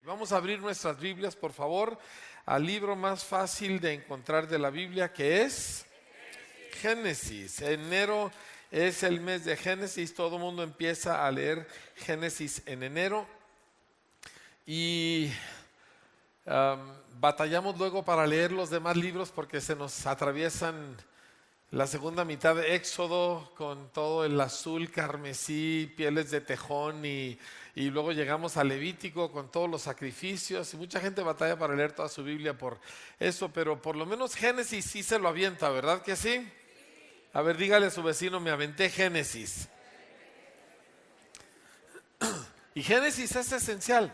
Vamos a abrir nuestras Biblias, por favor, al libro más fácil de encontrar de la Biblia, que es Génesis. Enero es el mes de Génesis, todo el mundo empieza a leer Génesis en enero y batallamos luego para leer los demás libros porque se nos atraviesan la segunda mitad de Éxodo con todo el azul, carmesí, pieles de tejón y luego llegamos a Levítico con todos los sacrificios y mucha gente batalla para leer toda su Biblia por eso, pero por lo menos Génesis sí se lo avienta, ¿verdad que sí? A ver, dígale a su vecino, me aventé Génesis. Y Génesis es esencial.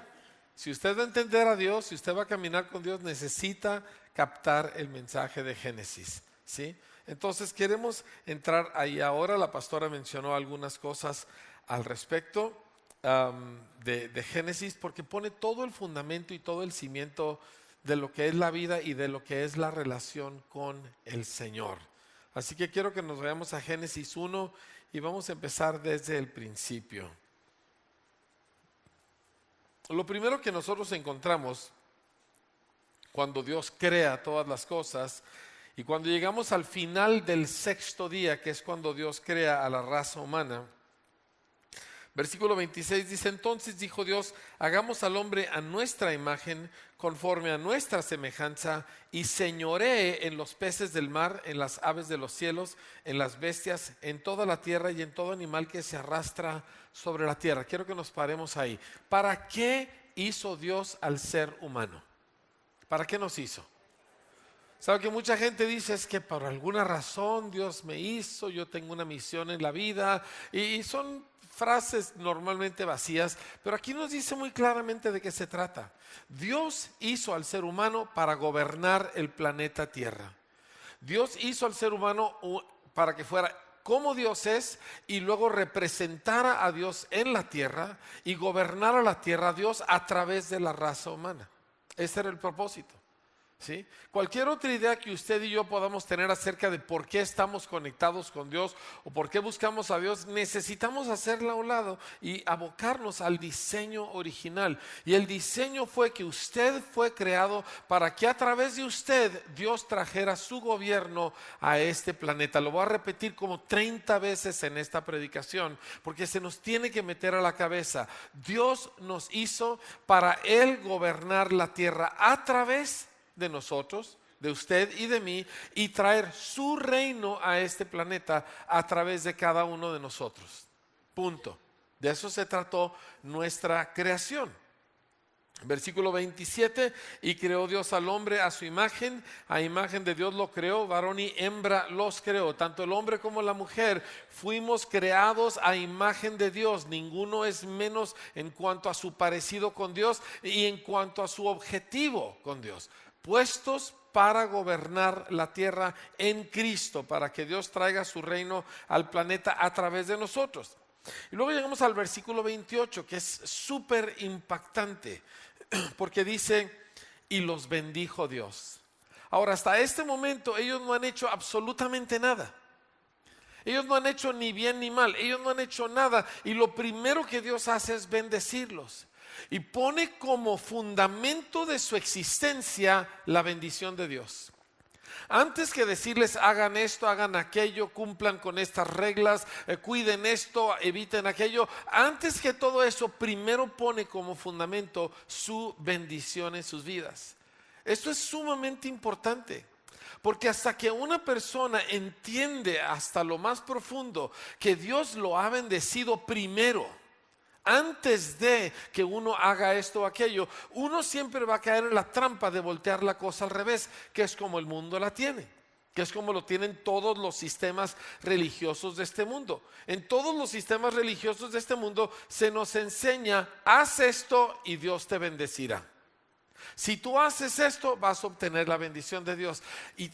Si usted va a entender a Dios, si usted va a caminar con Dios, necesita captar el mensaje de Génesis, ¿sí? Entonces queremos entrar ahí ahora. La pastora mencionó algunas cosas al respecto de Génesis porque pone todo el fundamento y todo el cimiento de lo que es la vida y de lo que es la relación con el Señor. Así que quiero que nos vayamos a Génesis 1 y vamos a empezar desde el principio. Lo primero que nosotros encontramos cuando Dios crea todas las cosas y cuando llegamos al final del sexto día, que es cuando Dios crea a la raza humana, versículo 26 dice: entonces dijo Dios, hagamos al hombre a nuestra imagen, conforme a nuestra semejanza, y señoree en los peces del mar, en las aves de los cielos, en las bestias, en toda la tierra y en todo animal que se arrastra sobre la tierra. Quiero que nos paremos ahí. ¿Para qué hizo Dios al ser humano? ¿Para qué nos hizo? ¿Sabe que mucha gente dice es que por alguna razón Dios me hizo, yo tengo una misión en la vida y son frases normalmente vacías, pero aquí nos dice muy claramente de qué se trata. Dios hizo al ser humano para gobernar el planeta Tierra. Dios hizo al ser humano para que fuera como Dios es y luego representara a Dios en la tierra y gobernara la tierra a Dios a través de la raza humana. Ese era el propósito. ¿Sí? Cualquier otra idea que usted y yo podamos tener acerca de por qué estamos conectados con Dios o por qué buscamos a Dios, necesitamos hacerla a un lado y abocarnos al diseño original. Y el diseño fue que usted fue creado para que a través de usted Dios trajera su gobierno a este planeta. Lo voy a repetir como 30 veces en esta predicación porque se nos tiene que meter a la cabeza. Dios nos hizo para Él gobernar la tierra a través de nosotros, de usted y de mí, y traer su reino a este planeta a través de cada uno de nosotros. Punto. De eso se trató nuestra creación. Versículo 27, y creó Dios al hombre a su imagen, a imagen de Dios lo creó, varón y hembra los creó. Tanto el hombre como la mujer fuimos creados a imagen de Dios. Ninguno es menos en cuanto a su parecido con Dios y en cuanto a su objetivo con Dios. Puestos para gobernar la tierra en Cristo, para que Dios traiga su reino al planeta a través de nosotros. Y luego llegamos al versículo 28, que es súper impactante, porque dice, y los bendijo Dios. Ahora, hasta este momento ellos no han hecho absolutamente nada. Ellos no han hecho ni bien ni mal, ellos no han hecho nada. Y lo primero que Dios hace es bendecirlos. Y pone como fundamento de su existencia la bendición de Dios. Antes que decirles hagan esto, hagan aquello, cumplan con estas reglas, cuiden esto, eviten aquello, antes que todo eso, primero pone como fundamento su bendición en sus vidas. Esto es sumamente importante. Porque hasta que una persona entiende hasta lo más profundo que Dios lo ha bendecido primero, antes de que uno haga esto o aquello, uno siempre va a caer en la trampa de voltear la cosa al revés, que es como el mundo la tiene, que es como lo tienen todos los sistemas religiosos de este mundo. En todos los sistemas religiosos de este mundo se nos enseña, haz esto y Dios te bendecirá. Si tú haces esto, vas a obtener la bendición de Dios. Y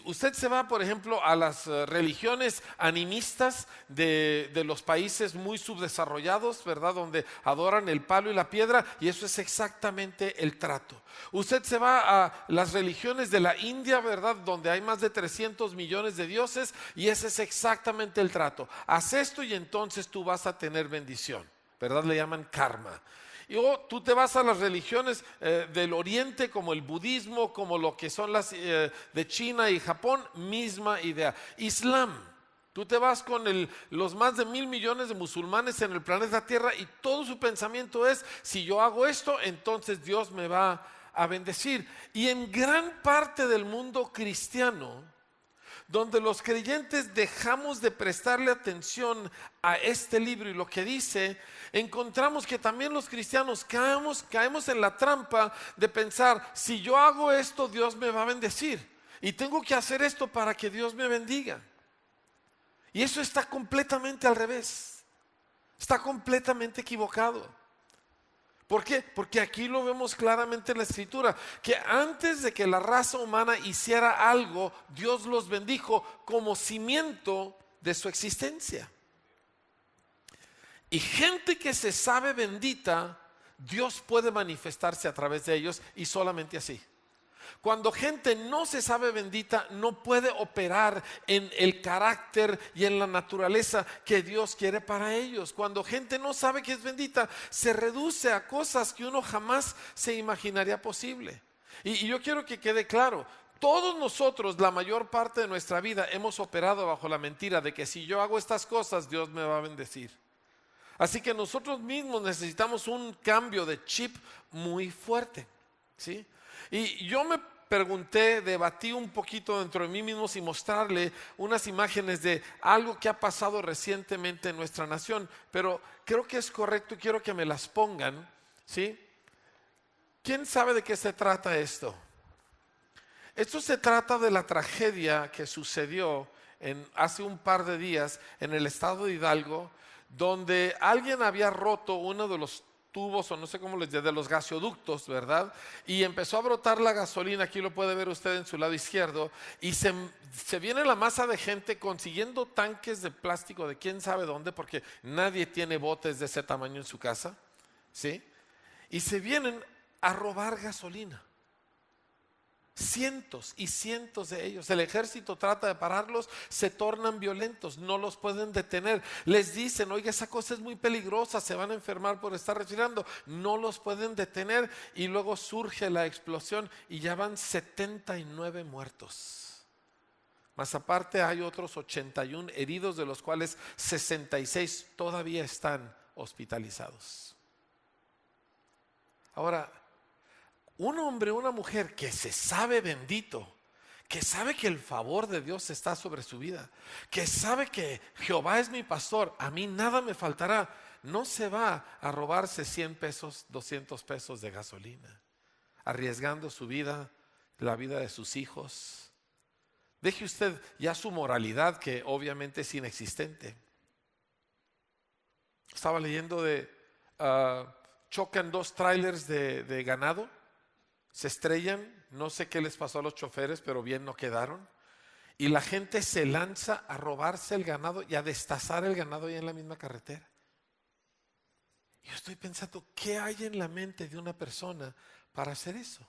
usted se va, por ejemplo, a las religiones animistas de los países muy subdesarrollados, ¿verdad? Donde adoran el palo y la piedra, y eso es exactamente el trato. Usted se va a las religiones de la India, ¿verdad? Donde hay más de 300 millones de dioses, y ese es exactamente el trato. Haz esto y entonces tú vas a tener bendición, ¿verdad? Le llaman karma. Tú te vas a las religiones del oriente, como el budismo, como lo que son las de China y Japón, misma idea. Islam. Tú te vas con los más de 1.000 millones de musulmanes en el planeta Tierra y todo su pensamiento es, si yo hago esto, entonces Dios me va a bendecir. Y en gran parte del mundo cristiano, donde los creyentes dejamos de prestarle atención a este libro y lo que dice, encontramos que también los cristianos caemos en la trampa de pensar, si yo hago esto, Dios me va a bendecir. Y tengo que hacer esto para que Dios me bendiga. Y eso está completamente al revés. Está completamente equivocado. ¿Por qué? Porque aquí lo vemos claramente en la Escritura, que antes de que la raza humana hiciera algo, Dios los bendijo como cimiento de su existencia. Y gente que se sabe bendita, Dios puede manifestarse a través de ellos y solamente así. Cuando gente no se sabe bendita, no puede operar en el carácter y en la naturaleza que Dios quiere para ellos. Cuando gente no sabe que es bendita, se reduce a cosas que uno jamás se imaginaría posible. Y yo quiero que quede claro, todos nosotros, la mayor parte de nuestra vida, hemos operado bajo la mentira de que si yo hago estas cosas, Dios me va a bendecir. Así que nosotros mismos necesitamos un cambio de chip muy fuerte, ¿sí? Y yo me pregunté, debatí un poquito dentro de mí mismo y mostrarle unas imágenes de algo que ha pasado recientemente en nuestra nación, pero creo que es correcto y quiero que me las pongan, ¿sí? ¿Quién sabe de qué se trata esto? Esto se trata de la tragedia que sucedió hace un par de días en el estado de Hidalgo, donde alguien había roto uno de los tubos, o no sé cómo les digo, de los gasoductos, ¿verdad? Y empezó a brotar la gasolina, aquí lo puede ver usted en su lado izquierdo, y se viene la masa de gente consiguiendo tanques de plástico de quién sabe dónde, porque nadie tiene botes de ese tamaño en su casa, ¿sí? Y se vienen a robar gasolina. Cientos y cientos de ellos. El ejército trata de pararlos, se tornan violentos, no los pueden detener. Les dicen, oiga, esa cosa es muy peligrosa, se van a enfermar por estar respirando. No los pueden detener y luego surge la explosión y ya van 79 muertos. Más aparte hay otros 81 heridos, de los cuales 66 todavía están hospitalizados. Ahora, un hombre o una mujer que se sabe bendito, que sabe que el favor de Dios está sobre su vida, que sabe que Jehová es mi pastor, a mí nada me faltará, no se va a robarse 100 pesos, 200 pesos de gasolina, arriesgando su vida, la vida de sus hijos. Deje usted ya su moralidad, que obviamente es inexistente. Estaba leyendo chocan 2 trailers de ganado. Se estrellan, no sé qué les pasó a los choferes, pero bien no quedaron. Y la gente se lanza a robarse el ganado y a destazar el ganado ahí en la misma carretera. Yo estoy pensando, ¿qué hay en la mente de una persona para hacer eso?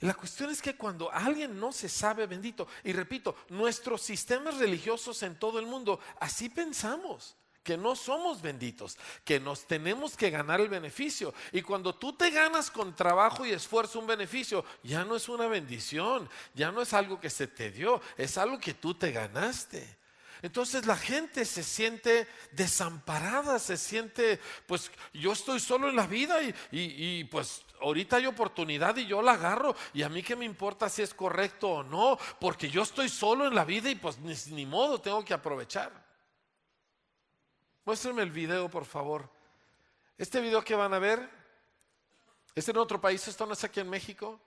Y la cuestión es que cuando alguien no se sabe bendito, y repito, nuestros sistemas religiosos en todo el mundo, así pensamos. Que no somos benditos, que nos tenemos que ganar el beneficio. Y cuando tú te ganas con trabajo y esfuerzo un beneficio, ya no es una bendición, ya no es algo que se te dio, es algo que tú te ganaste. Entonces la gente se siente desamparada, se siente, pues yo estoy solo en la vida y pues ahorita hay oportunidad y yo la agarro, y a mí qué me importa si es correcto o no, porque yo estoy solo en la vida y pues ni modo, tengo que aprovechar. Muéstrenme el video, por favor. Este video que van a ver es en otro país, esto no es aquí en México.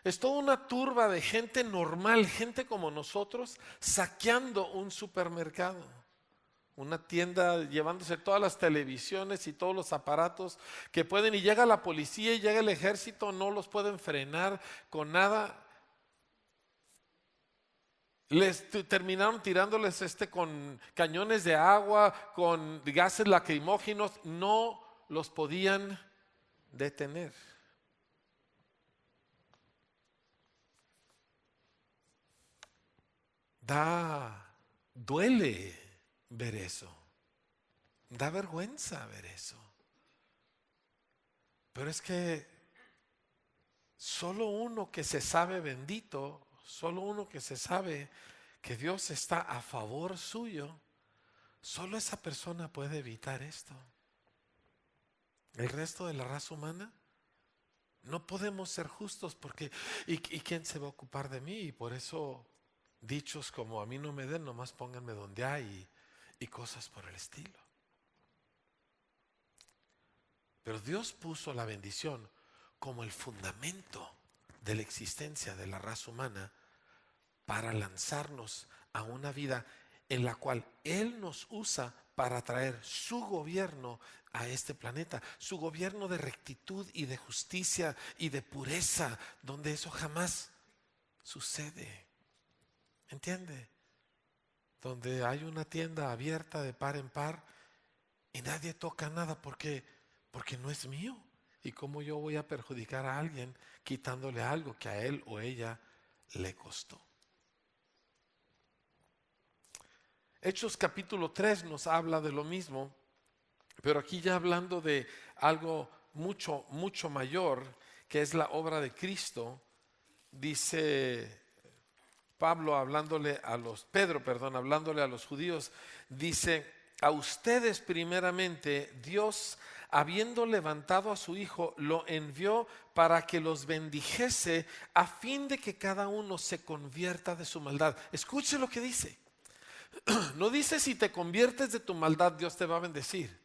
Es toda una turba de gente normal, gente como nosotros, saqueando un supermercado, una tienda, llevándose todas las televisiones y todos los aparatos que pueden, y llega la policía y llega el ejército, no los pueden frenar con nada. Terminaron tirándoles con cañones de agua, con gases lacrimógenos, no los podían detener. Duele ver eso, da vergüenza ver eso. Pero es que solo uno que se sabe bendito, solo uno que se sabe que Dios está a favor suyo, solo esa persona puede evitar esto. El resto de la raza humana no podemos ser justos porque ¿y quién se va a ocupar de mí? Y por eso dichos como a mí no me den, nomás pónganme donde hay y cosas por el estilo. Pero Dios puso la bendición como el fundamento de la existencia de la raza humana para lanzarnos a una vida en la cual Él nos usa para traer su gobierno a este planeta, su gobierno de rectitud y de justicia y de pureza, donde eso jamás sucede. ¿Entiende? Donde hay una tienda abierta de par en par y nadie toca nada porque no es mío. ¿Y cómo yo voy a perjudicar a alguien quitándole algo que a él o ella le costó? Hechos capítulo 3 nos habla de lo mismo, pero aquí ya hablando de algo mucho, mucho mayor, que es la obra de Cristo. Dice Pedro hablándole a los judíos, dice: a ustedes primeramente Dios, habiendo levantado a su Hijo, lo envió para que los bendijese a fin de que cada uno se convierta de su maldad. Escuche lo que dice. No dice si te conviertes de tu maldad Dios te va a bendecir.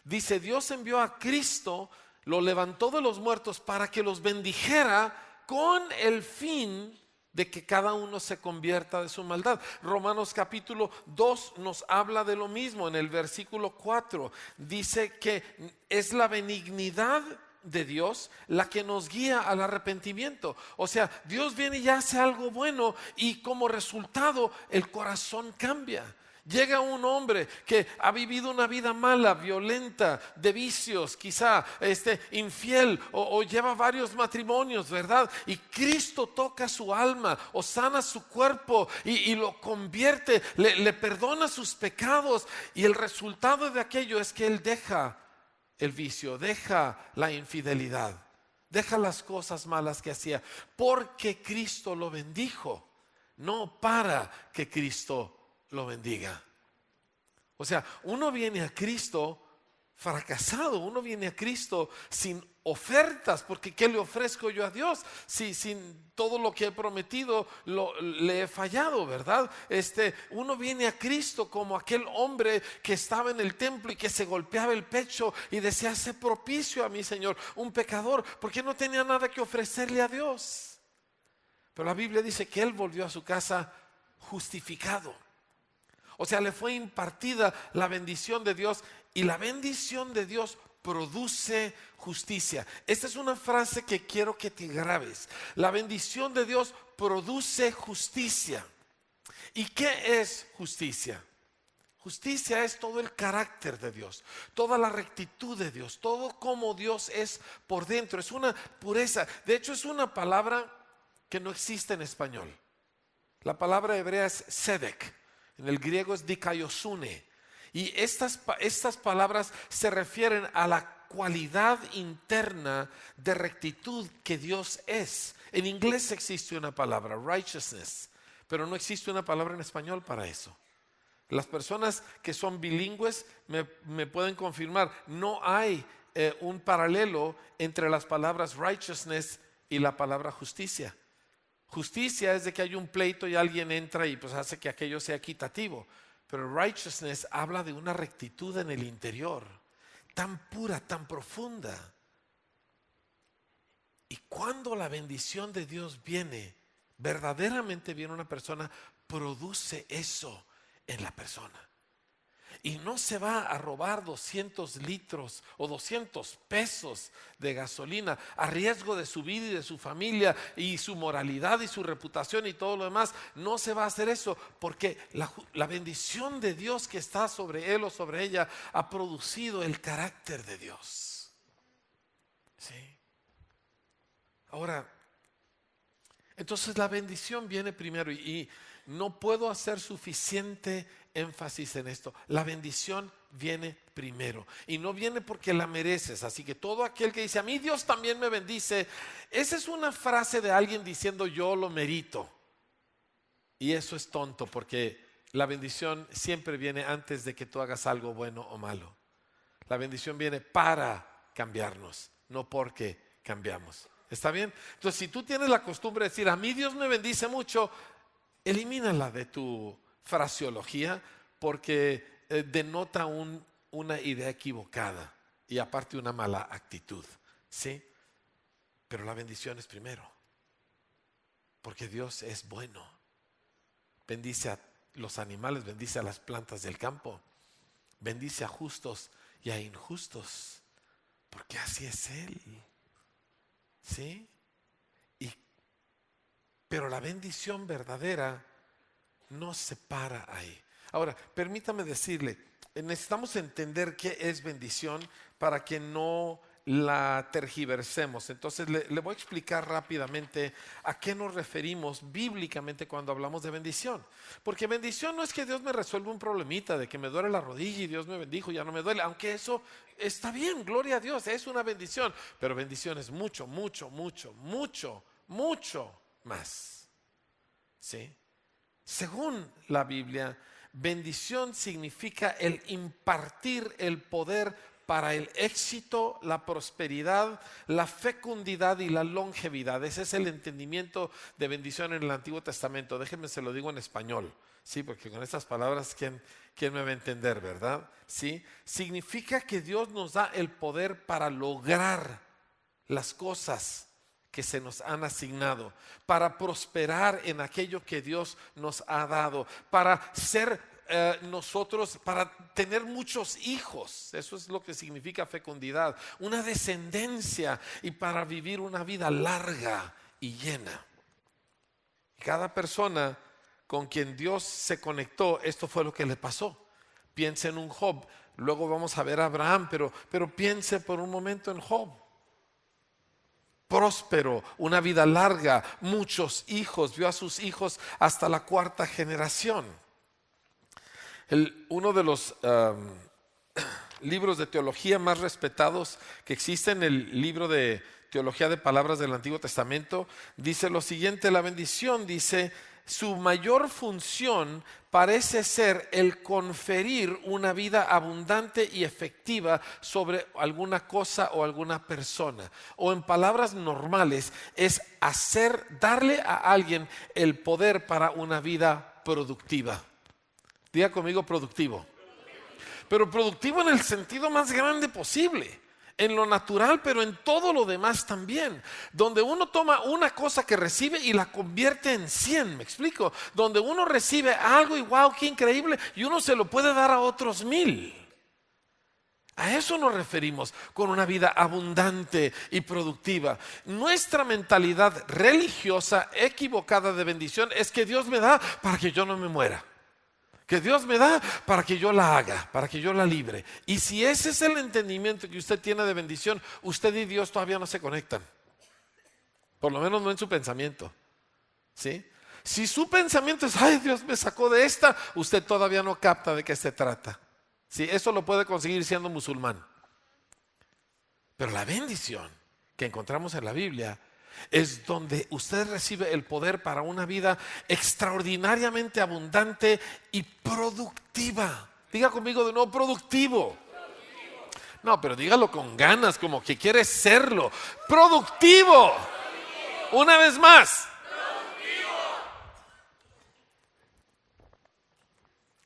Dice Dios envió a Cristo, lo levantó de los muertos para que los bendijera con el fin de que cada uno se convierta de su maldad. Romanos capítulo 2 nos habla de lo mismo. En el versículo 4 dice que es la benignidad de Dios la que nos guía al arrepentimiento. O sea, Dios viene y hace algo bueno y como resultado el corazón cambia. Llega un hombre que ha vivido una vida mala, violenta, de vicios, quizá infiel o lleva varios matrimonios, ¿verdad? Y Cristo toca su alma o sana su cuerpo y lo convierte, le perdona sus pecados, y el resultado de aquello es que él deja el vicio, deja la infidelidad, deja las cosas malas que hacía, porque Cristo lo bendijo, no para que Cristo lo bendiga. O sea, uno viene a Cristo fracasado, uno viene a Cristo sin ofertas, porque ¿qué le ofrezco yo a Dios? Si sin todo lo que he prometido le he fallado, ¿verdad? Uno viene a Cristo como aquel hombre que estaba en el templo y que se golpeaba el pecho y decía: sé propicio a mi Señor, un pecador, porque no tenía nada que ofrecerle a Dios. Pero la Biblia dice que él volvió a su casa justificado. O sea, le fue impartida la bendición de Dios, y la bendición de Dios produce justicia. Esta es una frase que quiero que te grabes. La bendición de Dios produce justicia. ¿Y qué es justicia? Justicia es todo el carácter de Dios, toda la rectitud de Dios, todo como Dios es por dentro. Es una pureza. De hecho, es una palabra que no existe en español. La palabra hebrea es tzedek. En el griego es dikaiosune. Y estas palabras se refieren a la cualidad interna de rectitud que Dios es. En inglés existe una palabra, righteousness, pero no existe una palabra en español para eso. Las personas que son bilingües me pueden confirmar, no hay un paralelo entre las palabras righteousness y la palabra justicia. Justicia es de que hay un pleito y alguien entra y pues hace que aquello sea equitativo. Pero righteousness habla de una rectitud en el interior, tan pura, tan profunda. Y cuando la bendición de Dios viene, verdaderamente viene una persona, produce eso en la persona. Y no se va a robar 200 litros o 200 pesos de gasolina a riesgo de su vida y de su familia y su moralidad y su reputación y todo lo demás. No se va a hacer eso, porque la bendición de Dios que está sobre él o sobre ella ha producido el carácter de Dios. ¿Sí? Ahora, Entonces la bendición viene primero y no puedo hacer suficiente énfasis en esto. La bendición viene primero y no viene porque la mereces. Así que todo aquel que dice, a mí Dios también me bendice, esa es una frase de alguien diciendo yo lo merito. Y eso es tonto, porque la bendición siempre viene antes de que tú hagas algo bueno o malo. La bendición viene para cambiarnos, no porque cambiamos. ¿Está bien? Entonces, si tú tienes la costumbre de decir, a mí Dios me bendice mucho, elimínala de tu fraseología, porque denota una idea equivocada y aparte una mala actitud. ¿Sí? Pero la bendición es primero, porque Dios es bueno. Bendice a los animales, bendice a las plantas del campo, bendice a justos y a injustos, porque así es Él. ¿Sí? Pero la bendición verdadera no se para ahí. Ahora, permítame decirle, necesitamos entender qué es bendición para que no la tergiversemos. Entonces le voy a explicar rápidamente a qué nos referimos bíblicamente cuando hablamos de bendición. Porque bendición no es que Dios me resuelva un problemita de que me duele la rodilla y Dios me bendijo, ya no me duele, aunque eso está bien, gloria a Dios, es una bendición. Pero bendición es mucho, mucho, mucho, mucho, mucho más. ¿Sí? Según la Biblia, bendición significa el impartir el poder para el éxito, la prosperidad, la fecundidad y la longevidad. Ese es el entendimiento de bendición en el Antiguo Testamento. Déjenme se lo digo en español, ¿sí? Porque con estas palabras, ¿quién me va a entender, verdad? ¿Sí? Significa que Dios nos da el poder para lograr las cosas que se nos han asignado, para prosperar en aquello que Dios nos ha dado, para ser nosotros, para tener muchos hijos. Eso es lo que significa fecundidad, una descendencia, y para vivir una vida larga y llena. Cada persona con quien Dios se conectó, esto fue lo que le pasó. Piense en un Job, luego vamos a ver a Abraham, pero piense por un momento en Job. Próspero, una vida larga, muchos hijos, vio a sus hijos hasta la 4ª generación. Uno de los libros de teología más respetados que existen, el libro de Teología de Palabras del Antiguo Testamento, dice lo siguiente: la bendición, dice, su mayor función parece ser el conferir una vida abundante y efectiva sobre alguna cosa o alguna persona. O en palabras normales, es darle a alguien el poder para una vida productiva. Diga conmigo productivo. Pero productivo en el sentido más grande posible. En lo natural, pero en todo lo demás también. Donde uno toma una cosa que recibe y la convierte en 100, ¿me explico? Donde uno recibe algo y wow, qué increíble, y uno se lo puede dar a otros 1000. A eso nos referimos con una vida abundante y productiva. Nuestra mentalidad religiosa equivocada de bendición es que Dios me da para que yo no me muera. Que Dios me da para que yo la haga, para que yo la libre. Y si ese es el entendimiento que usted tiene de bendición, usted y Dios todavía no se conectan. Por lo menos no en su pensamiento. ¿Sí? Si su pensamiento es, ay, Dios me sacó de esta, usted todavía no capta de qué se trata. ¿Sí? Eso lo puede conseguir siendo musulmán. Pero la bendición que encontramos en la Biblia es donde usted recibe el poder para una vida extraordinariamente abundante y productiva. Diga conmigo de nuevo, productivo. No, pero dígalo con ganas, como que quiere serlo. Productivo. Una vez más.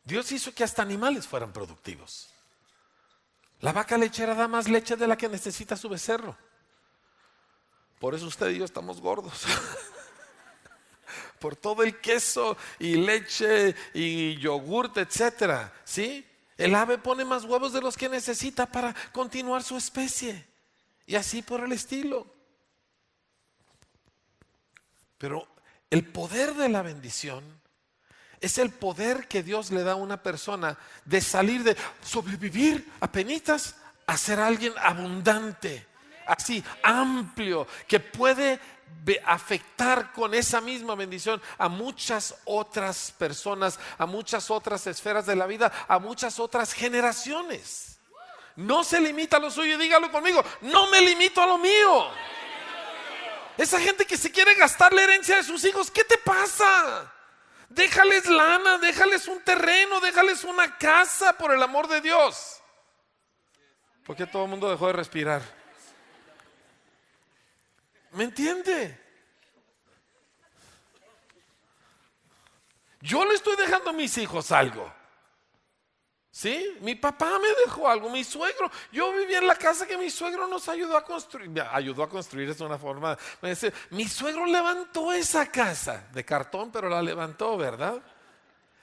Dios hizo que hasta animales fueran productivos. La vaca lechera da más leche de la que necesita su becerro. Por eso usted y yo estamos gordos. Por todo el queso y leche y yogurt, etcétera. ¿Sí? El ave pone más huevos de los que necesita para continuar su especie. Y así por el estilo. Pero el poder de la bendición es el poder que Dios le da a una persona de salir de sobrevivir apenitas a ser alguien abundante, así amplio, que puede afectar con esa misma bendición a muchas otras personas, a muchas otras esferas de la vida, a muchas otras generaciones. No se limita a lo suyo, dígalo conmigo, no me limito a lo mío. Esa gente que se quiere gastar la herencia de sus hijos, ¿qué te pasa? Déjales lana, déjales un terreno, déjales una casa, por el amor de Dios. ¿Por qué todo el mundo dejó de respirar? ¿Me entiende? Yo le estoy dejando a mis hijos algo. ¿Sí? Mi papá me dejó algo, mi suegro. Yo vivía en la casa que mi suegro nos ayudó a construir. Me ayudó a construir, es una forma. Mi suegro levantó esa casa de cartón, pero la levantó, ¿verdad?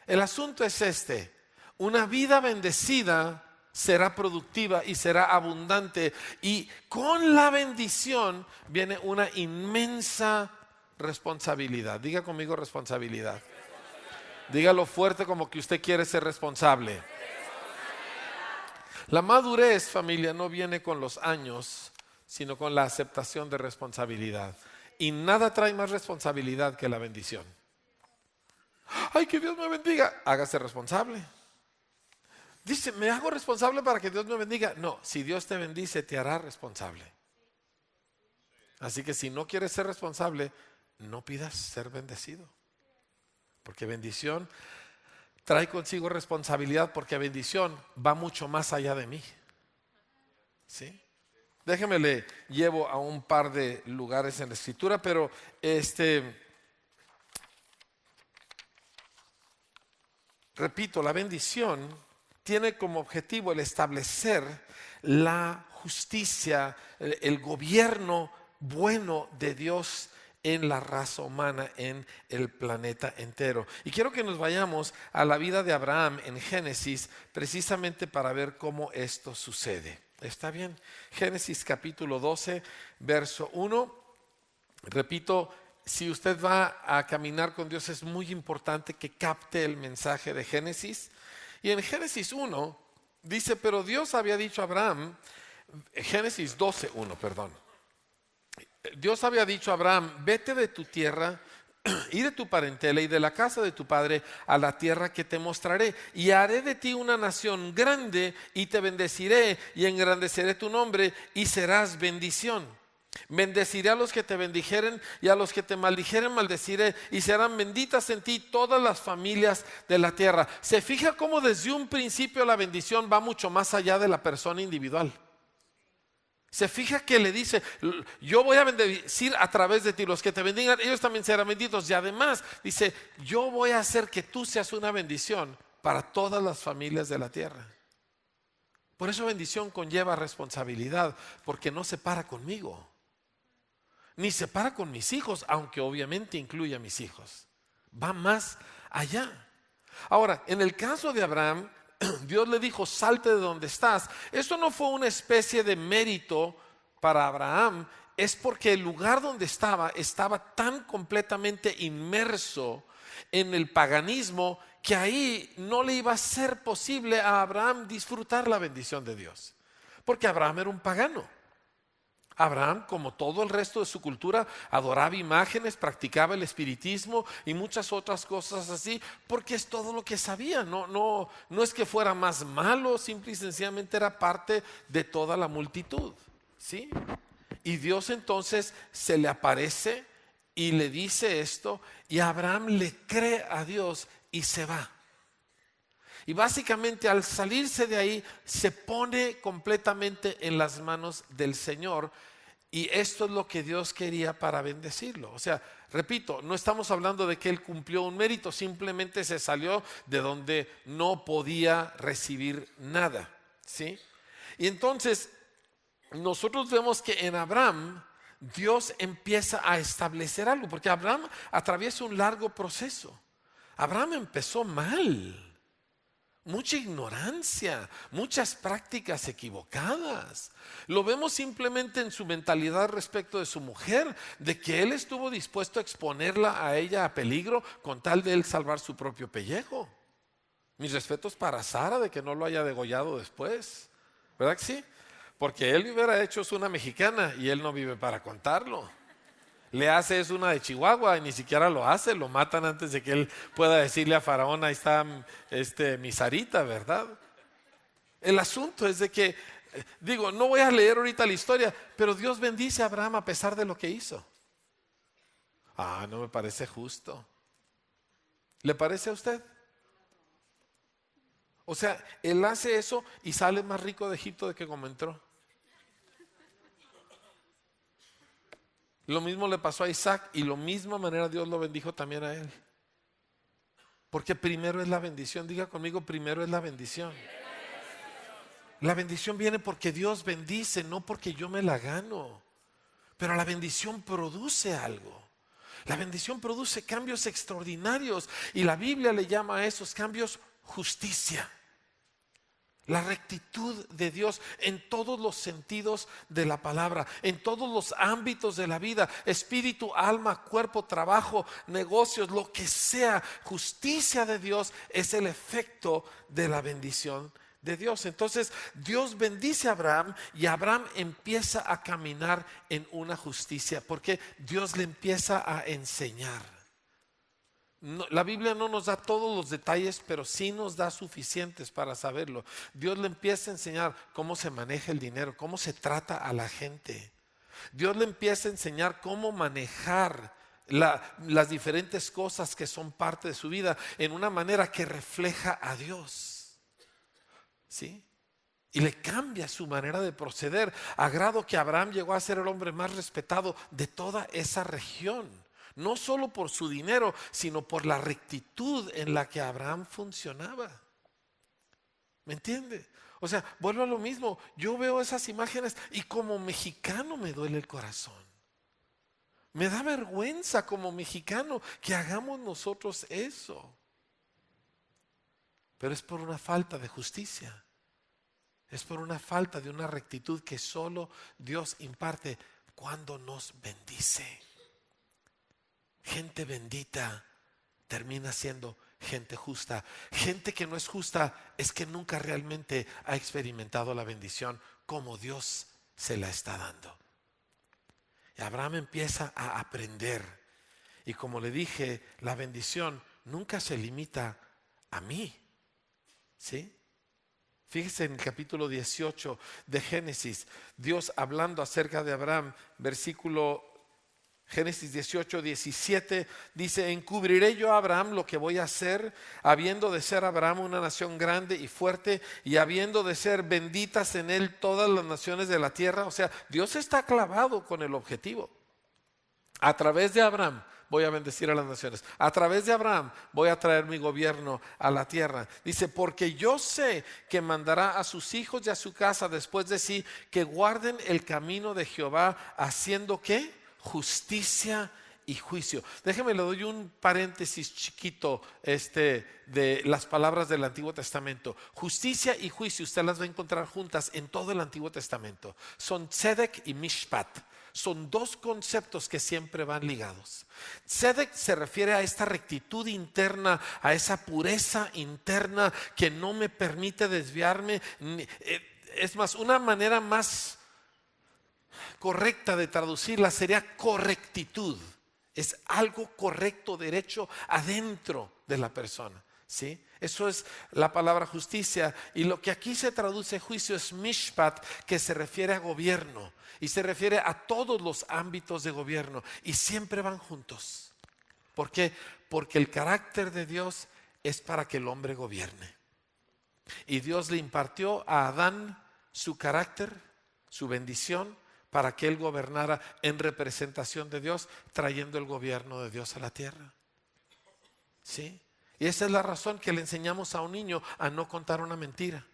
El asunto es este: una vida bendecida será productiva y será abundante, y con la bendición viene una inmensa responsabilidad. Diga conmigo responsabilidad. Dígalo fuerte como que usted quiere ser responsable. La madurez, familia, no viene con los años, sino con la aceptación de responsabilidad. Y nada trae más responsabilidad que la bendición. Ay, que Dios me bendiga. Hágase responsable. Dice, ¿me hago responsable para que Dios me bendiga? No, si Dios te bendice, te hará responsable. Así que si no quieres ser responsable, no pidas ser bendecido. Porque bendición trae consigo responsabilidad, porque bendición va mucho más allá de mí. ¿Sí? Déjeme le llevo a un par de lugares en la Escritura, pero repito, la bendición tiene como objetivo el establecer la justicia, el gobierno bueno de Dios en la raza humana, en el planeta entero. Y quiero que nos vayamos a la vida de Abraham en Génesis, precisamente para ver cómo esto sucede. ¿Está bien? Génesis capítulo 12, verso 1. Repito, si usted va a caminar con Dios, es muy importante que capte el mensaje de Génesis. Y en Génesis 1 dice, pero Dios había dicho a Abraham, Génesis 12, 1, perdón. Dios había dicho a Abraham, vete de tu tierra y de tu parentela y de la casa de tu padre a la tierra que te mostraré, y haré de ti una nación grande y te bendeciré y engrandeceré tu nombre y serás bendición. Bendeciré a los que te bendijeren y a los que te maldijeren maldeciré, y serán benditas en ti todas las familias de la tierra. Se fija cómo desde un principio la bendición va mucho más allá de la persona individual. Se fija que le dice, yo voy a bendecir a través de ti, los que te bendigan, ellos también serán benditos. Y además dice, yo voy a hacer que tú seas una bendición para todas las familias de la tierra. Por eso bendición conlleva responsabilidad, porque no se para conmigo, ni se para con mis hijos, aunque obviamente incluye a mis hijos. Va más allá. Ahora, en el caso de Abraham, Dios le dijo, salte de donde estás. Eso no fue una especie de mérito para Abraham, es porque el lugar donde estaba tan completamente inmerso en el paganismo que ahí no le iba a ser posible a Abraham disfrutar la bendición de Dios. Porque Abraham era un pagano. Abraham, como todo el resto de su cultura, adoraba imágenes, practicaba el espiritismo y muchas otras cosas así, porque es todo lo que sabía. No es que fuera más malo, simple y sencillamente era parte de toda la multitud, ¿sí? Y Dios entonces se le aparece y le dice esto, y Abraham le cree a Dios y se va. Y básicamente al salirse de ahí se pone completamente en las manos del Señor, y esto es lo que Dios quería para bendecirlo. O sea, repito, no estamos hablando de que él cumplió un mérito, simplemente se salió de donde no podía recibir nada, ¿sí? Y entonces nosotros vemos que en Abraham Dios empieza a establecer algo, porque Abraham atraviesa un largo proceso. Abraham empezó mal. Mucha ignorancia, muchas prácticas equivocadas. Lo vemos simplemente en su mentalidad respecto de su mujer, de que él estuvo dispuesto a exponerla a ella a peligro con tal de él salvar su propio pellejo. Mis respetos para Sara, de que no lo haya degollado después, ¿verdad que sí? Porque él hubiera hecho es una mexicana y él no vive para contarlo. Le hace es una de Chihuahua y ni siquiera lo hace, lo matan antes de que él pueda decirle a Faraón, ahí está mi Sarita, ¿verdad? El asunto es de que, digo, no voy a leer ahorita la historia, pero Dios bendice a Abraham a pesar de lo que hizo. No me parece justo. ¿Le parece a usted? O sea, él hace eso y sale más rico de Egipto de que como entró. Lo mismo le pasó a Isaac y lo misma manera Dios lo bendijo también a él. Porque primero es la bendición. Diga conmigo, primero es la bendición. La bendición viene porque Dios bendice, no porque yo me la gano. Pero la bendición produce algo. La bendición produce cambios extraordinarios y la Biblia le llama a esos cambios justicia. La rectitud de Dios en todos los sentidos de la palabra, en todos los ámbitos de la vida, espíritu, alma, cuerpo, trabajo, negocios, lo que sea, justicia de Dios es el efecto de la bendición de Dios. Entonces Dios bendice a Abraham y Abraham empieza a caminar en una justicia porque Dios le empieza a enseñar. No, la Biblia no nos da todos los detalles, pero sí nos da suficientes para saberlo. Dios le empieza a enseñar cómo se maneja el dinero, cómo se trata a la gente. Dios le empieza a enseñar cómo manejar las diferentes cosas que son parte de su vida en una manera que refleja a Dios. ¿Sí? Y le cambia su manera de proceder, a grado que Abraham llegó a ser el hombre más respetado de toda esa región. No solo por su dinero, sino por la rectitud en la que Abraham funcionaba. ¿Me entiende? O sea, vuelvo a lo mismo. Yo veo esas imágenes y como mexicano me duele el corazón. Me da vergüenza como mexicano que hagamos nosotros eso. Pero es por una falta de justicia. Es por una falta de una rectitud que solo Dios imparte cuando nos bendice. Gente bendita termina siendo gente justa. Gente que no es justa es que nunca realmente ha experimentado la bendición como Dios se la está dando. Y Abraham empieza a aprender. Y como le dije, la bendición nunca se limita a mí. ¿Sí? Fíjese en el capítulo 18 de Génesis, Dios hablando acerca de Abraham, versículo Génesis 18, 17 dice: encubriré yo a Abraham lo que voy a hacer, habiendo de ser Abraham una nación grande y fuerte, y habiendo de ser benditas en él todas las naciones de la tierra. O sea, Dios está clavado con el objetivo. A través de Abraham voy a bendecir a las naciones. A través de Abraham voy a traer mi gobierno a la tierra. Dice, porque yo sé que mandará a sus hijos y a su casa después de sí, que guarden el camino de Jehová, haciendo ¿qué? Justicia y juicio. Déjeme, le doy un paréntesis chiquito de las palabras del Antiguo Testamento. Justicia y juicio usted las va a encontrar juntas en todo el Antiguo Testamento. Son tzedek y mishpat. Son dos conceptos que siempre van ligados. Tzedek se refiere a esta rectitud interna, a esa pureza interna que no me permite desviarme. Es más, una manera más correcta de traducirla sería correctitud. Es algo correcto, derecho adentro de la persona. ¿Sí? Eso es la palabra justicia. Y lo que aquí se traduce juicio es mishpat, que se refiere a gobierno. Y se refiere a todos los ámbitos de gobierno. Y siempre van juntos. ¿Por qué? Porque el carácter de Dios es para que el hombre gobierne. Y Dios le impartió a Adán su carácter, su bendición, para que él gobernara en representación de Dios, trayendo el gobierno de Dios a la tierra. ¿Sí? Y esa es la razón que le enseñamos a un niño a no contar una mentira.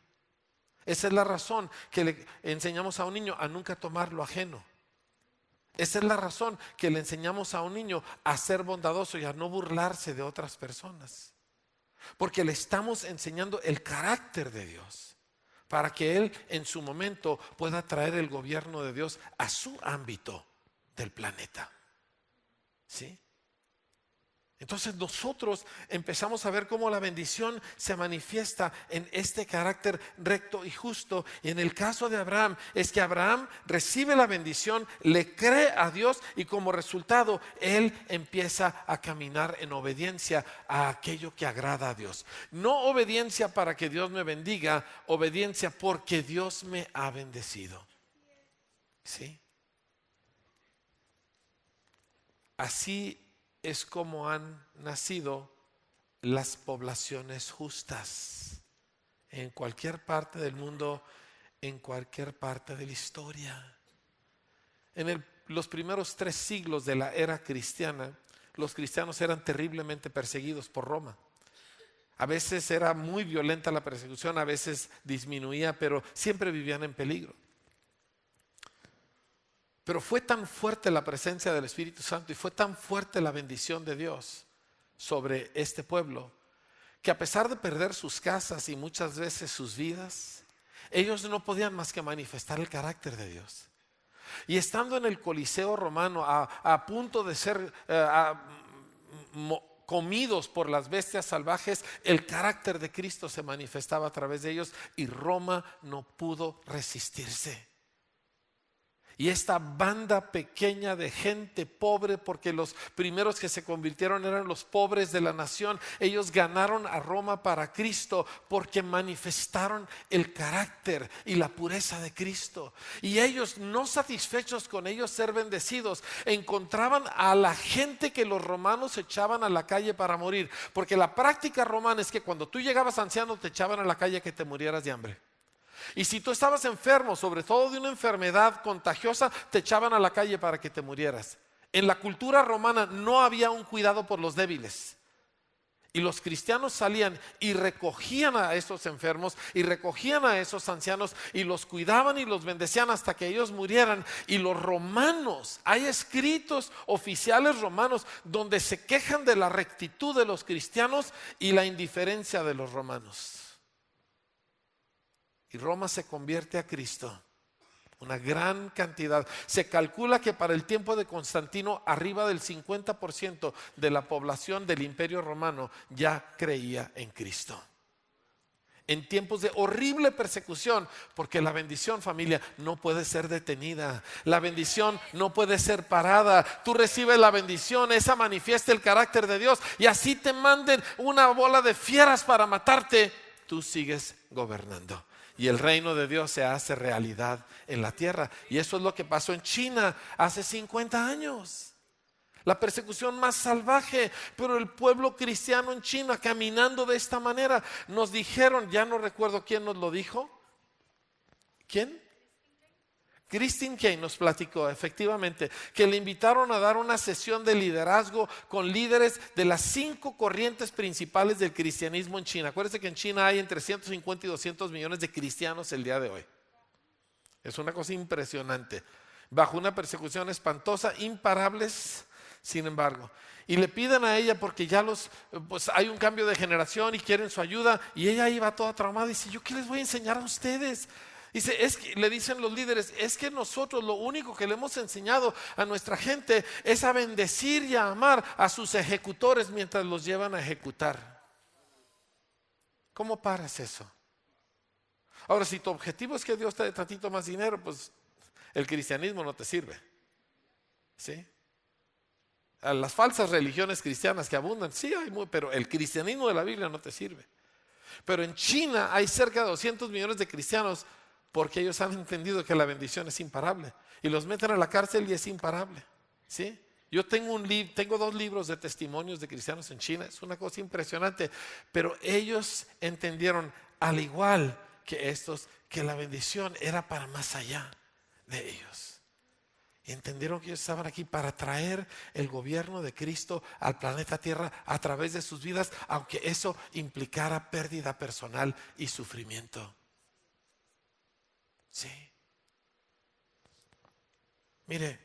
Esa es la razón que le enseñamos a un niño a nunca tomar lo ajeno. Esa es la razón que le enseñamos a un niño a ser bondadoso y a no burlarse de otras personas. Porque le estamos enseñando el carácter de Dios, para que Él en su momento pueda traer el gobierno de Dios a su ámbito del planeta. ¿Sí? Entonces nosotros empezamos a ver cómo la bendición se manifiesta en este carácter recto y justo. Y en el caso de Abraham, es que Abraham recibe la bendición, le cree a Dios y como resultado él empieza a caminar en obediencia a aquello que agrada a Dios. No obediencia para que Dios me bendiga, obediencia porque Dios me ha bendecido. ¿Sí? Así es como han nacido las poblaciones justas en cualquier parte del mundo, en cualquier parte de la historia. En los primeros 3 siglos de la era cristiana, los cristianos eran terriblemente perseguidos por Roma. A veces era muy violenta la persecución, a veces disminuía, pero siempre vivían en peligro. Pero fue tan fuerte la presencia del Espíritu Santo y fue tan fuerte la bendición de Dios sobre este pueblo, que a pesar de perder sus casas y muchas veces sus vidas, ellos no podían más que manifestar el carácter de Dios. Y estando en el Coliseo romano a punto de ser comidos por las bestias salvajes, el carácter de Cristo se manifestaba a través de ellos y Roma no pudo resistirse. Y esta banda pequeña de gente pobre, porque los primeros que se convirtieron eran los pobres de la nación, ellos ganaron a Roma para Cristo porque manifestaron el carácter y la pureza de Cristo. Y ellos, no satisfechos con ellos ser bendecidos, encontraban a la gente que los romanos echaban a la calle para morir. Porque la práctica romana es que cuando tú llegabas anciano te echaban a la calle que te murieras de hambre. Y si tú estabas enfermo, sobre todo de una enfermedad contagiosa, te echaban a la calle para que te murieras. En la cultura romana no había un cuidado por los débiles. Y los cristianos salían y recogían a esos enfermos y recogían a esos ancianos y los cuidaban y los bendecían hasta que ellos murieran. Y los romanos, hay escritos oficiales romanos donde se quejan de la rectitud de los cristianos y la indiferencia de los romanos. Y Roma se convierte a Cristo, una gran cantidad. Se calcula que para el tiempo de Constantino arriba del 50% de la población del Imperio Romano ya creía en Cristo. En tiempos de horrible persecución, porque la bendición, familia, no puede ser detenida. La bendición no puede ser parada. Tú recibes la bendición, esa manifiesta el carácter de Dios. Y así te manden una bola de fieras para matarte, tú sigues gobernando. Y el reino de Dios se hace realidad en la tierra. Y eso es lo que pasó en China hace 50 años. La persecución más salvaje, pero el pueblo cristiano en China caminando de esta manera. Nos dijeron, ya no recuerdo quién nos lo dijo. ¿Quién? Christine Kane nos platicó efectivamente que le invitaron a dar una sesión de liderazgo con líderes de las 5 corrientes principales del cristianismo en China. Acuérdense que en China hay entre 150 y 200 millones de cristianos el día de hoy. Es una cosa impresionante. Bajo una persecución espantosa, imparables, sin embargo. Y le piden a ella porque ya pues hay un cambio de generación y quieren su ayuda. Y ella iba toda traumada y dice, ¿yo qué les voy a enseñar a ustedes? Dice, le dicen los líderes, es que nosotros lo único que le hemos enseñado a nuestra gente es a bendecir y a amar a sus ejecutores mientras los llevan a ejecutar. ¿Cómo paras eso? Ahora, si tu objetivo es que Dios te dé tantito más dinero, pues el cristianismo no te sirve. ¿Sí? A las falsas religiones cristianas que abundan, sí hay pero el cristianismo de la Biblia no te sirve. Pero en China hay cerca de 200 millones de cristianos porque ellos han entendido que la bendición es imparable y los meten a la cárcel y es imparable. ¿Sí? Yo tengo 2 libros de testimonios de cristianos en China, es una cosa impresionante, pero ellos entendieron al igual que estos que la bendición era para más allá de ellos. Y entendieron que ellos estaban aquí para traer el gobierno de Cristo al planeta Tierra a través de sus vidas, aunque eso implicara pérdida personal y sufrimiento. Sí. Mire,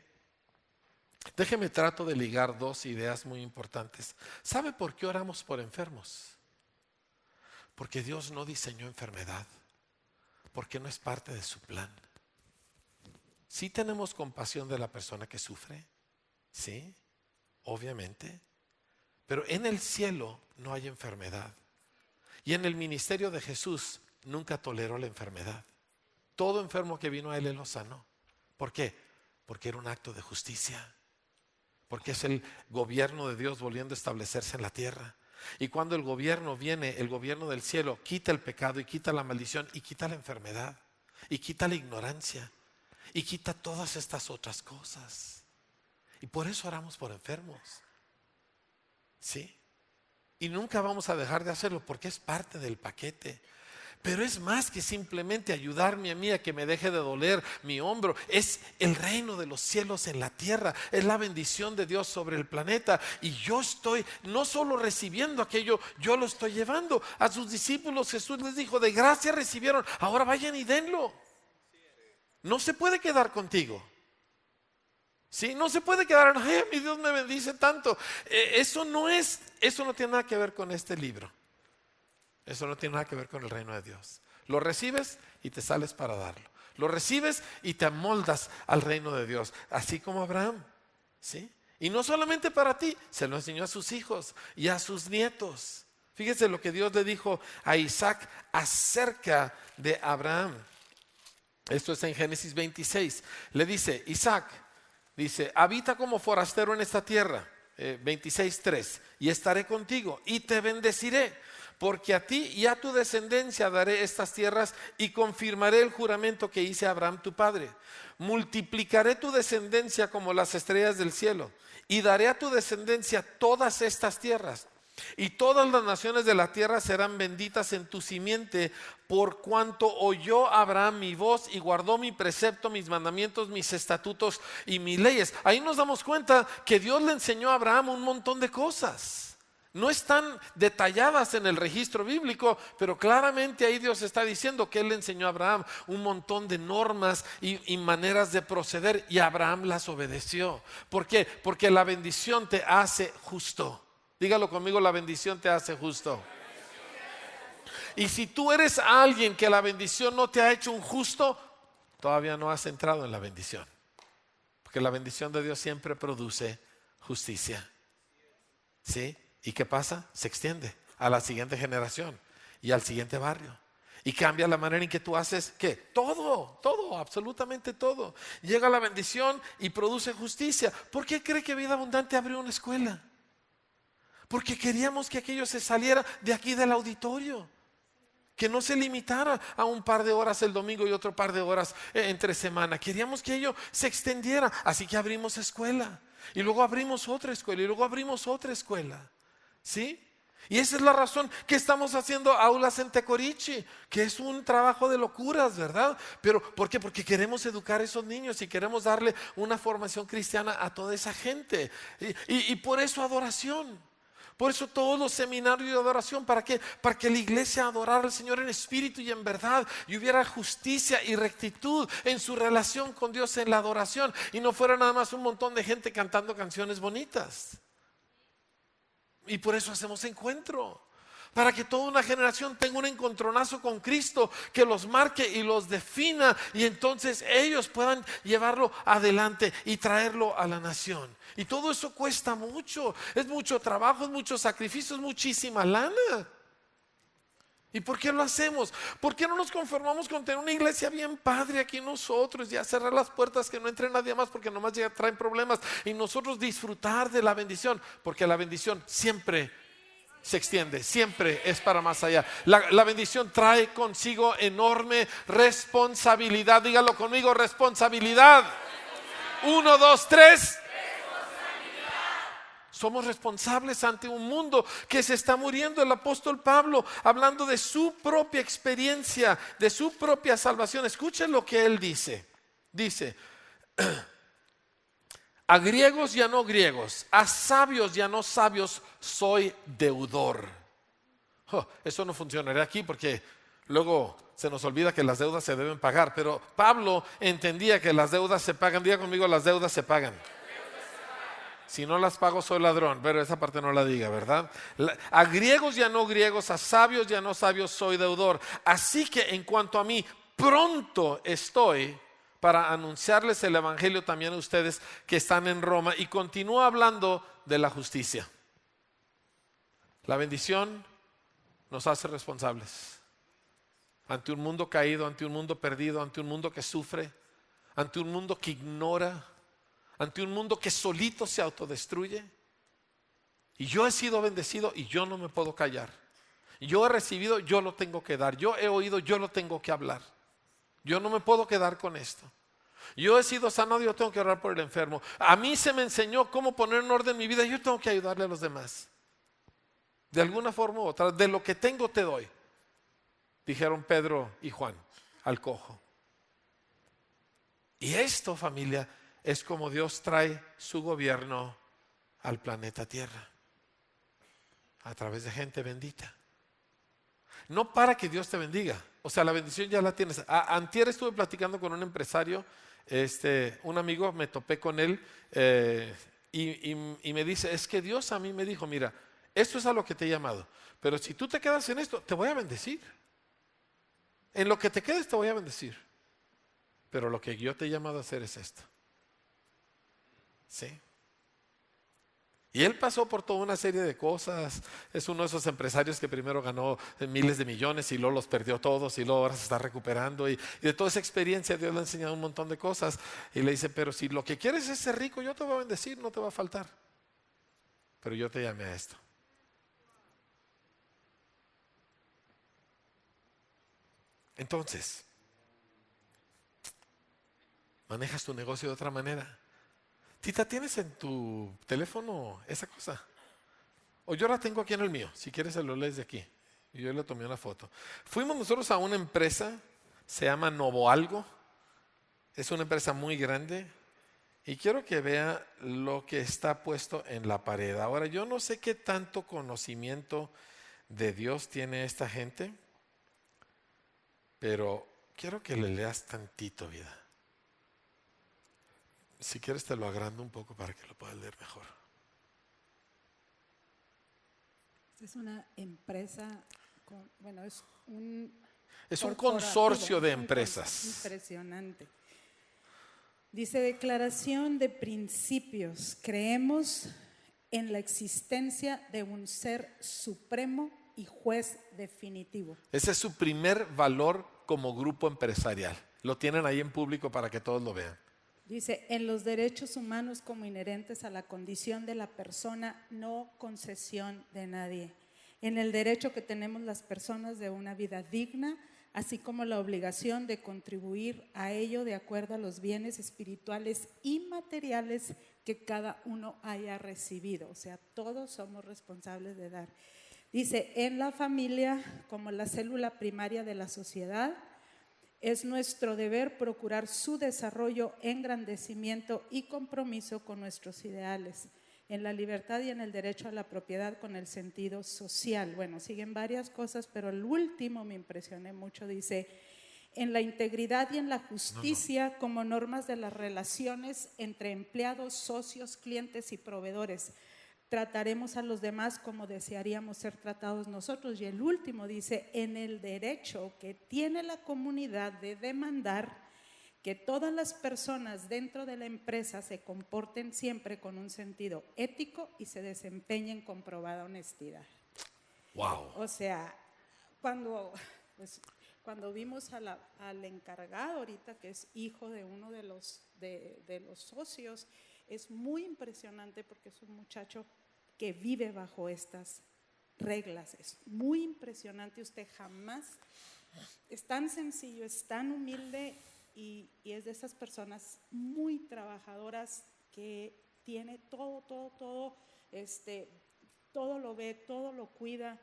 déjeme trato de ligar 2 ideas muy importantes. ¿Sabe por qué oramos por enfermos? Porque Dios no diseñó enfermedad, porque no es parte de su plan. Sí tenemos compasión de la persona que sufre, sí, obviamente, Pero en el cielo no hay enfermedad. Y en el ministerio de Jesús nunca toleró la enfermedad. Todo enfermo que vino a él lo sanó. ¿Por qué? Porque era un acto de justicia. Porque es el gobierno de Dios volviendo a establecerse en la tierra. Y cuando el gobierno viene, el gobierno del cielo, quita el pecado y quita la maldición y quita la enfermedad y quita la ignorancia y quita todas estas otras cosas. Y por eso oramos por enfermos. ¿Sí? Y nunca vamos a dejar de hacerlo porque es parte del paquete. Pero es más que simplemente ayudarme a mí a que me deje de doler mi hombro. Es el reino de los cielos en la tierra. Es la bendición de Dios sobre el planeta. Y yo estoy no solo recibiendo aquello, yo lo estoy llevando. A sus discípulos Jesús les dijo, de gracia recibieron, ahora vayan y denlo. No se puede quedar contigo. ¿Sí? No se puede quedar, ay, mi Dios me bendice tanto. Eso no tiene nada que ver con este libro. Eso no tiene nada que ver con el reino de Dios. Lo recibes y te sales para darlo. Lo recibes y te amoldas al reino de Dios, así como Abraham. ¿Sí? Y no solamente para ti, se lo enseñó a sus hijos y a sus nietos. Fíjese lo que Dios le dijo a Isaac acerca de Abraham. Esto es en Génesis 26. Le dice, Isaac, dice, habita como forastero en esta tierra. 26:3. Y estaré contigo y te bendeciré. Porque a ti y a tu descendencia daré estas tierras y confirmaré el juramento que hice a Abraham tu padre. Multiplicaré tu descendencia como las estrellas del cielo y daré a tu descendencia todas estas tierras. Y todas las naciones de la tierra serán benditas en tu simiente, por cuanto oyó Abraham mi voz y guardó mi precepto, mis mandamientos, mis estatutos y mis leyes. Ahí nos damos cuenta que Dios le enseñó a Abraham un montón de cosas. No están detalladas en el registro bíblico, pero claramente ahí Dios está diciendo que Él le enseñó a Abraham un montón de normas y maneras de proceder, y Abraham las obedeció. ¿Por qué? Porque la bendición te hace justo. Dígalo conmigo, la bendición te hace justo. Y si tú eres alguien que la bendición no te ha hecho un justo, todavía no has entrado en la bendición. Porque la bendición de Dios siempre produce justicia. ¿Sí? ¿Y qué pasa? Se extiende a la siguiente generación y al siguiente barrio. Y cambia la manera en que tú haces, ¿qué? Todo, absolutamente todo. Llega la bendición y produce justicia. ¿Por qué cree que Vida Abundante abrió una escuela? Porque queríamos que aquello se saliera de aquí del auditorio. Que no se limitara a un par de horas el domingo y otro par de horas entre semana. Queríamos que ello se extendiera. Así que abrimos escuela. Y luego abrimos otra escuela. Y luego abrimos otra escuela. ¿Sí? Y esa es la razón que estamos haciendo aulas en Tecorichi, que es un trabajo de locuras, ¿verdad? Pero ¿por qué? Porque queremos educar a esos niños y queremos darle una formación cristiana a toda esa gente. Y por eso adoración. Por eso todos los seminarios de adoración. ¿Para qué? Para que la iglesia adorara al Señor en espíritu y en verdad, y hubiera justicia y rectitud en su relación con Dios en la adoración, y no fuera nada más un montón de gente cantando canciones bonitas. Y por eso hacemos encuentro, para que toda una generación tenga un encontronazo con Cristo que los marque y los defina, y entonces ellos puedan llevarlo adelante y traerlo a la nación. Y todo eso cuesta mucho, es mucho trabajo, es mucho sacrificio, es muchísima lana. ¿Y por qué lo hacemos? ¿Por qué no nos conformamos con tener una iglesia bien padre aquí nosotros, y a cerrar las puertas, que no entre nadie más porque nomás traen problemas, y nosotros disfrutar de la bendición? Porque la bendición siempre se extiende, siempre es para más allá. La bendición trae consigo enorme responsabilidad. Dígalo conmigo, responsabilidad. 1, 2, 3. Somos responsables ante un mundo que se está muriendo. El apóstol Pablo, hablando de su propia experiencia, de su propia salvación, escuchen lo que él dice. Dice, a griegos y a no griegos, a sabios y a no sabios, soy deudor. Eso no funcionaría aquí, porque luego se nos olvida que las deudas se deben pagar. Pero Pablo entendía que las deudas se pagan. Diga conmigo, las deudas se pagan. Si no las pago, soy ladrón. Pero esa parte no la diga, ¿verdad? A griegos y a no griegos, a sabios y a no sabios, soy deudor. Así que en cuanto a mí, pronto estoy para anunciarles el evangelio también a ustedes que están en Roma. Y continúa hablando de la justicia. La bendición nos hace responsables ante un mundo caído, ante un mundo perdido, ante un mundo que sufre, ante un mundo que ignora, ante un mundo que solito se autodestruye. Y yo he sido bendecido y yo no me puedo callar. Yo he recibido, yo lo tengo que dar. Yo he oído, yo lo tengo que hablar. Yo no me puedo quedar con esto. Yo he sido sanado, yo tengo que orar por el enfermo. A mí se me enseñó cómo poner en orden mi vida, yo tengo que ayudarle a los demás. De alguna forma u otra, de lo que tengo te doy, dijeron Pedro y Juan al cojo. Y esto, familia, es como Dios trae su gobierno al planeta Tierra, a través de gente bendita. No para que Dios te bendiga, o sea, la bendición ya la tienes. Antier estuve platicando con un empresario, un amigo, me topé con él y me dice, es que Dios a mí me dijo, mira, esto es a lo que te he llamado, pero si tú te quedas en esto, te voy a bendecir. En lo que te quedes te voy a bendecir, pero lo que yo te he llamado a hacer es esto. ¿Sí? Y él pasó por toda una serie de cosas. Es uno de esos empresarios que primero ganó miles de millones y luego los perdió todos y luego ahora se está recuperando. Y de toda esa experiencia Dios le ha enseñado un montón de cosas. Y le dice, pero si lo que quieres es ser rico, yo te voy a bendecir, no te va a faltar. Pero yo te llamé a esto. Entonces, manejas tu negocio de otra manera. Tita, ¿tienes en tu teléfono esa cosa? O yo la tengo aquí en el mío, si quieres se lo lees de aquí. Y yo le tomé una foto. Fuimos nosotros a una empresa, se llama Novo Algo. Es una empresa muy grande. Y quiero que vea lo que está puesto en la pared. Ahora, yo no sé qué tanto conocimiento de Dios tiene esta gente, pero quiero que le leas tantito, vida. Si quieres te lo agrando un poco para que lo puedas leer mejor. Es una empresa, es un consorcio de empresas. Impresionante. Dice, declaración de principios. Creemos en la existencia de un ser supremo y juez definitivo. Ese es su primer valor como grupo empresarial. Lo tienen ahí en público para que todos lo vean. Dice, en los derechos humanos como inherentes a la condición de la persona, no concesión de nadie. En el derecho que tenemos las personas de una vida digna, así como la obligación de contribuir a ello de acuerdo a los bienes espirituales y materiales que cada uno haya recibido. O sea, todos somos responsables de dar. Dice, en la familia como la célula primaria de la sociedad, es nuestro deber procurar su desarrollo, engrandecimiento y compromiso con nuestros ideales, en la libertad y en el derecho a la propiedad con el sentido social. Bueno, siguen varias cosas, pero el último me impresioné mucho, dice, en la integridad y en la justicia como normas de las relaciones entre empleados, socios, clientes y proveedores. Trataremos a los demás como desearíamos ser tratados nosotros. Y el último dice, en el derecho que tiene la comunidad de demandar que todas las personas dentro de la empresa se comporten siempre con un sentido ético y se desempeñen con probada honestidad. Wow. O sea, cuando vimos al encargado ahorita, que es hijo de uno de los socios, es muy impresionante porque es un muchacho que vive bajo estas reglas. Es muy impresionante, usted jamás, es tan sencillo, es tan humilde y es de esas personas muy trabajadoras que tiene todo lo ve, todo lo cuida,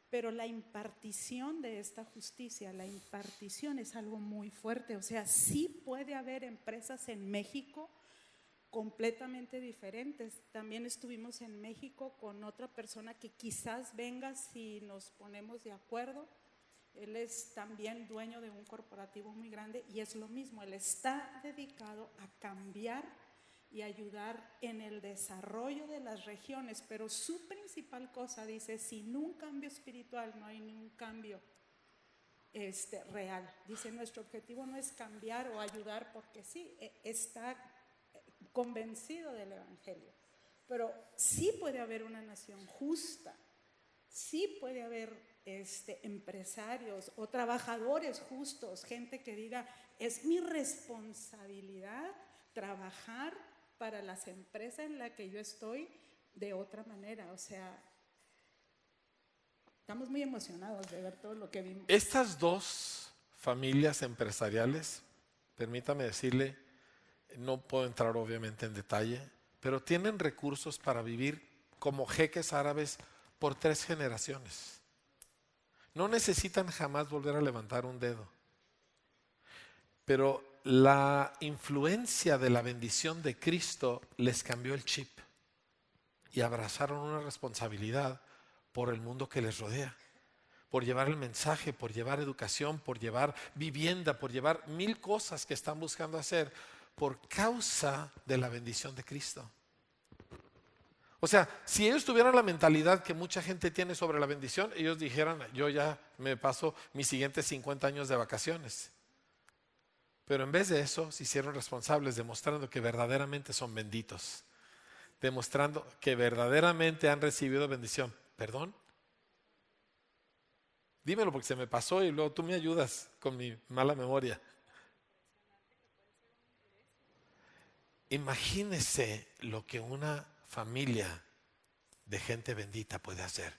pero la impartición de esta justicia, la impartición es algo muy fuerte. O sea, sí puede haber empresas en México completamente diferentes. También estuvimos en México con otra persona que quizás venga si nos ponemos de acuerdo. Él es también dueño de un corporativo muy grande y es lo mismo, él está dedicado a cambiar y ayudar en el desarrollo de las regiones, pero su principal cosa, dice, sin un cambio espiritual no hay ningún cambio real. Dice, nuestro objetivo no es cambiar o ayudar porque sí, está convencido del evangelio, pero sí puede haber una nación justa Sí puede haber empresarios o trabajadores justos, gente que diga, es mi responsabilidad trabajar para las empresas en las que yo estoy de otra manera. O sea, estamos muy emocionados de ver todo lo que vimos. Estas dos familias empresariales, permítame decirle, no puedo entrar obviamente en detalle, pero tienen recursos para vivir como jeques árabes por 3 generaciones. No necesitan jamás volver a levantar un dedo. Pero la influencia de la bendición de Cristo les cambió el chip y abrazaron una responsabilidad por el mundo que les rodea, por llevar el mensaje, por llevar educación, por llevar vivienda, por llevar 1000 cosas que están buscando hacer por causa de la bendición de Cristo. O sea, si ellos tuvieran la mentalidad que mucha gente tiene sobre la bendición, ellos dijeran, yo ya me paso mis siguientes 50 años de vacaciones. Pero en vez de eso, se hicieron responsables, demostrando que verdaderamente son benditos, demostrando que verdaderamente han recibido bendición. ¿Perdón? Dímelo porque se me pasó y luego tú me ayudas con mi mala memoria. Imagínese lo que una familia de gente bendita puede hacer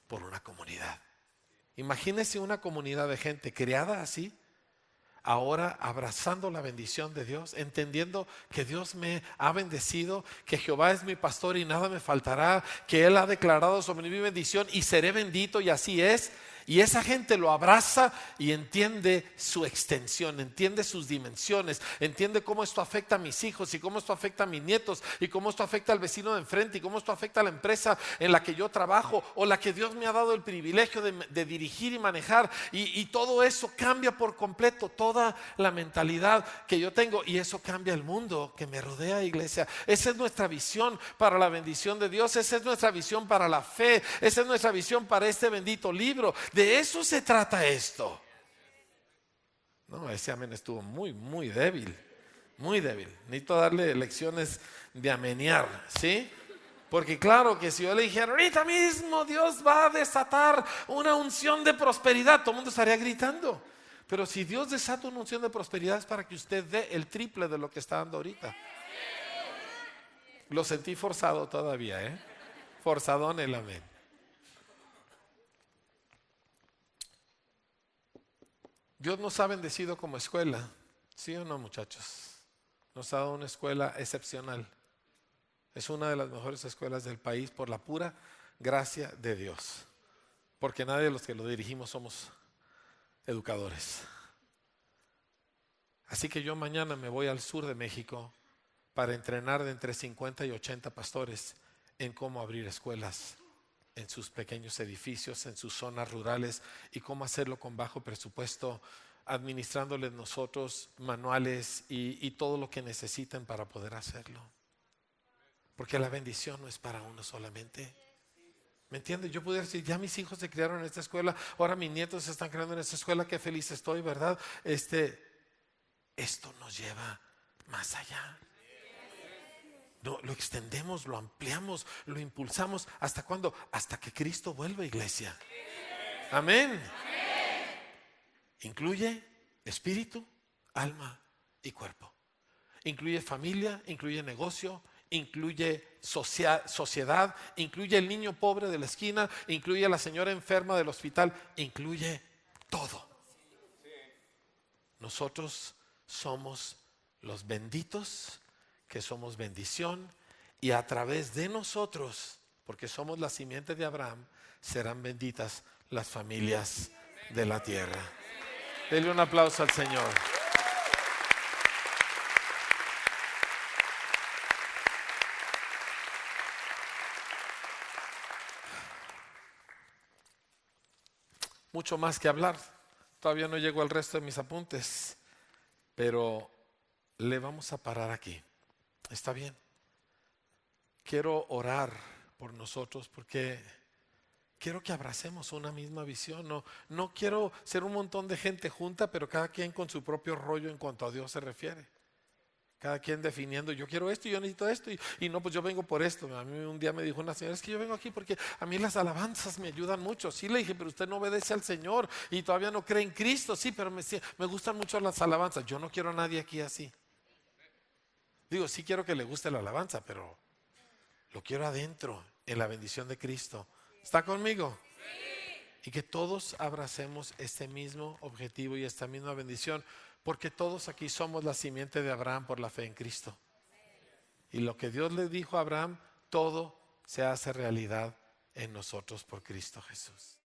por una comunidad. Imagínese una comunidad de gente creada así, ahora abrazando la bendición de Dios, entendiendo que Dios me ha bendecido, que Jehová es mi pastor y nada me faltará, que Él ha declarado sobre mi bendición y seré bendito, y así es. Y esa gente lo abraza y entiende su extensión, entiende sus dimensiones, entiende cómo esto afecta a mis hijos y cómo esto afecta a mis nietos y cómo esto afecta al vecino de enfrente y cómo esto afecta a la empresa en la que yo trabajo o la que Dios me ha dado el privilegio de dirigir y manejar, y todo eso cambia por completo toda la mentalidad que yo tengo, y eso cambia el mundo que me rodea, iglesia. Esa es nuestra visión para la bendición de Dios, esa es nuestra visión para la fe, esa es nuestra visión para este bendito libro. De eso se trata esto. No, ese amén estuvo muy, muy débil. Muy débil. Necesito darle lecciones de amenear, ¿sí? Porque claro que si yo le dijera, ahorita mismo Dios va a desatar una unción de prosperidad, todo el mundo estaría gritando. Pero si Dios desata una unción de prosperidad es para que usted dé el triple de lo que está dando ahorita. Lo sentí forzado todavía, ¿eh? Forzadón el amén. Dios nos ha bendecido como escuela, ¿sí o no, muchachos? Nos ha dado una escuela excepcional. Es una de las mejores escuelas del país por la pura gracia de Dios. Porque nadie de los que lo dirigimos somos educadores. Así que yo mañana me voy al sur de México para entrenar de entre 50 y 80 pastores en cómo abrir escuelas en sus pequeños edificios, en sus zonas rurales, y cómo hacerlo con bajo presupuesto, administrándoles nosotros manuales y todo lo que necesiten para poder hacerlo. Porque la bendición no es para uno solamente. ¿Me entiendes? Yo pudiera decir, ya mis hijos se criaron en esta escuela, ahora mis nietos se están criando en esta escuela, qué feliz estoy, ¿verdad? Esto nos lleva más allá. Lo extendemos, lo ampliamos, lo impulsamos. ¿Hasta cuándo? Hasta que Cristo vuelva, iglesia. Amén. Incluye espíritu, alma y cuerpo. Incluye familia, incluye negocio, incluye sociedad, incluye el niño pobre de la esquina, incluye a la señora enferma del hospital, incluye todo. Nosotros somos los benditos, que somos bendición, y a través de nosotros, porque somos la simiente de Abraham, serán benditas las familias de la tierra. Denle un aplauso al Señor. Mucho más que hablar. Todavía no llego al resto de mis apuntes, pero le vamos a parar aquí. ¿Está bien? Quiero orar por nosotros porque quiero que abracemos una misma visión. No quiero ser un montón de gente junta, pero cada quien con su propio rollo en cuanto a Dios se refiere. Cada quien definiendo, yo quiero esto y yo necesito esto y no, pues yo vengo por esto. A mí un día me dijo una señora, es que yo vengo aquí porque a mí las alabanzas me ayudan mucho. Sí, le dije, pero usted no obedece al Señor y todavía no cree en Cristo. Sí, pero me gustan mucho las alabanzas. Yo no quiero a nadie aquí así. Digo, sí quiero que le guste la alabanza, pero lo quiero adentro, en la bendición de Cristo. ¿Está conmigo? Y que todos abracemos este mismo objetivo y esta misma bendición, porque todos aquí somos la simiente de Abraham por la fe en Cristo. Y lo que Dios le dijo a Abraham, todo se hace realidad en nosotros por Cristo Jesús.